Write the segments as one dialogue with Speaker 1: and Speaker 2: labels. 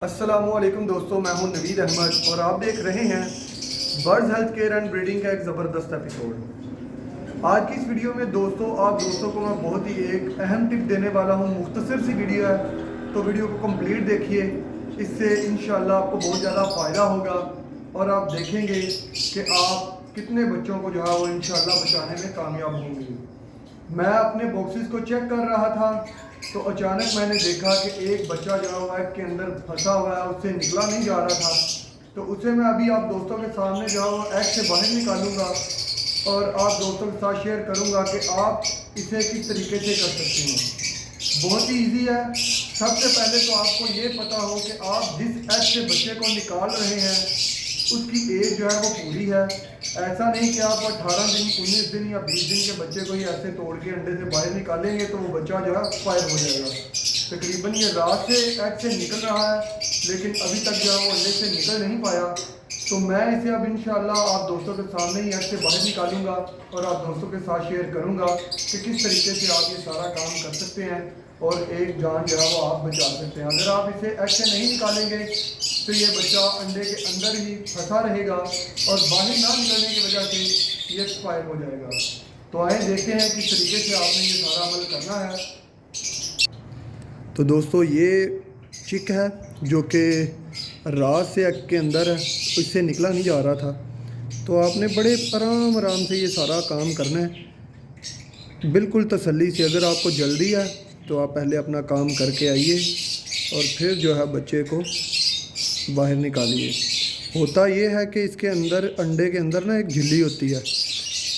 Speaker 1: अस्सलामुअलैकुम दोस्तों, मैं हूं नवीद अहमद और आप देख रहे हैं birds health care and breeding का एक ज़बरदस्त एपिसोड। आज की इस वीडियो में दोस्तों आप दोस्तों को मैं बहुत ही एक अहम टिप देने वाला हूं। मुख्तसर सी वीडियो है, तो वीडियो को कंप्लीट देखिए। इससे इंशाल्लाह आपको बहुत ज़्यादा फ़ायदा होगा और आप देखेंगे कि आप कितने बच्चों को जो है वो इंशाल्लाह बचाने में कामयाब होंगे। मैं अपने बॉक्सेस को चेक कर रहा था तो अचानक मैंने देखा कि एक बच्चा जो है वो एग के अंदर फंसा हुआ है, उससे निकला नहीं जा रहा था। तो उसे मैं अभी आप दोस्तों के सामने जो है वो एग से बाहर निकालूंगा और आप दोस्तों के साथ शेयर करूंगा कि आप इसे किस तरीके से कर सकते हैं। बहुत ही इजी है। सबसे पहले तो आपको ये पता हो कि आप जिस एग से बच्चे को निकाल रहे हैं उसकी एज जो है वो पूरी है। ऐसा नहीं कि आप 18 दिन 19 दिन या 20 दिन के बच्चे को ही ऐसे तोड़ के अंडे से बाहर निकालेंगे तो वो बच्चा जो है एक्सपायर हो जाएगा। तकरीबन ये रात से एग से निकल रहा है लेकिन अभी तक जो है वो अंडे से निकल नहीं पाया। तो मैं इसे अब इंशाल्लाह आप दोस्तों के सामने ही एग से बाहर निकालूंगा और आप दोस्तों के साथ शेयर करूंगा कि किस तरीके से आप ये सारा काम कर सकते हैं और एक जान जो है वो आप बचा सकते हैं। अगर आप इसे एग से नहीं निकालेंगे तो ये बच्चा अंडे के अंदर ही फंसा रहेगा और बाहर ना निकलने की वजह से ये एक्सपायर हो जाएगा। तो आए देखते हैं किस तरीके से आपने ये सारा अमल करना है। तो दोस्तों ये चिक है जो कि रात से एग के अंदर है, इससे निकला नहीं जा रहा था। तो आपने बड़े आराम से ये सारा काम करना है, बिल्कुल तसल्ली से। अगर आपको जल्दी है तो आप पहले अपना काम करके आइए और फिर जो है बच्चे को बाहर निकालिए। होता ये है कि इसके अंदर अंडे के अंदर ना एक झिल्ली होती है,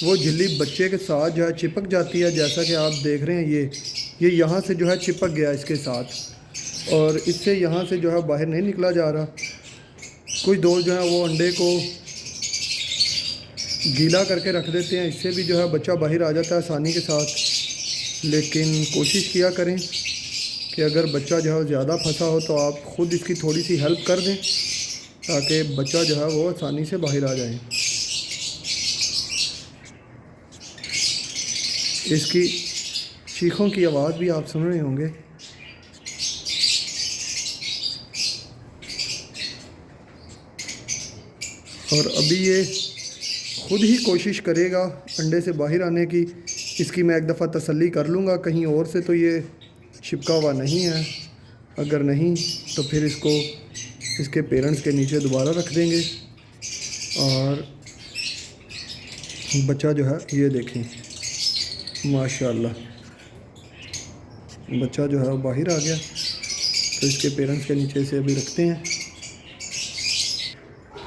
Speaker 1: वो झिल्ली बच्चे के साथ जो है चिपक जाती है। जैसा कि आप देख रहे हैं ये यहाँ से जो है चिपक गया इसके साथ और इससे यहाँ से जो है बाहर नहीं निकला जा रहा। कुछ दोस्त जो है वो अंडे को गीला करके रख देते हैं, इससे भी जो है बच्चा बाहर आ जाता है आसानी के साथ। लेकिन कोशिश किया करें कि अगर बच्चा जो है ज़्यादा फंसा हो तो आप ख़ुद इसकी थोड़ी सी हेल्प कर दें ताकि बच्चा जो है वो आसानी से बाहर आ जाए। इसकी चीखों की आवाज़ भी आप सुन रहे होंगे। और अभी ये खुद ही कोशिश करेगा अंडे से बाहर आने की। इसकी मैं एक दफ़ा तसल्ली कर लूँगा कहीं और से तो ये चिपका हुआ नहीं है। अगर नहीं तो फिर इसको इसके पेरेंट्स के नीचे दोबारा रख देंगे और बच्चा जो है ये देखें माशाल्लाह बच्चा जो है वो बाहर आ गया। तो इसके पेरेंट्स के नीचे से अभी रखते हैं।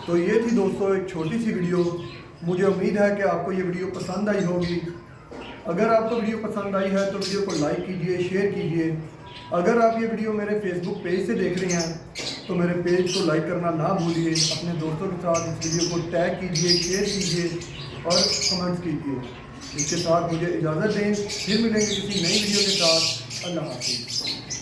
Speaker 1: तो ये थी दोस्तों एक छोटी सी वीडियो। मुझे उम्मीद है कि आपको ये वीडियो पसंद आई होगी। अगर आपको वीडियो पसंद आई है तो वीडियो को लाइक कीजिए, शेयर कीजिए। अगर आप ये वीडियो मेरे फेसबुक पेज से देख रहे हैं तो मेरे पेज को लाइक करना ना भूलिए। अपने दोस्तों के साथ इस वीडियो को टैग कीजिए, शेयर कीजिए और कमेंट्स कीजिए। इसके साथ मुझे इजाज़त दें, फिर मिलेंगे किसी नई वीडियो के साथ। अल्लाह हाफ़िज़।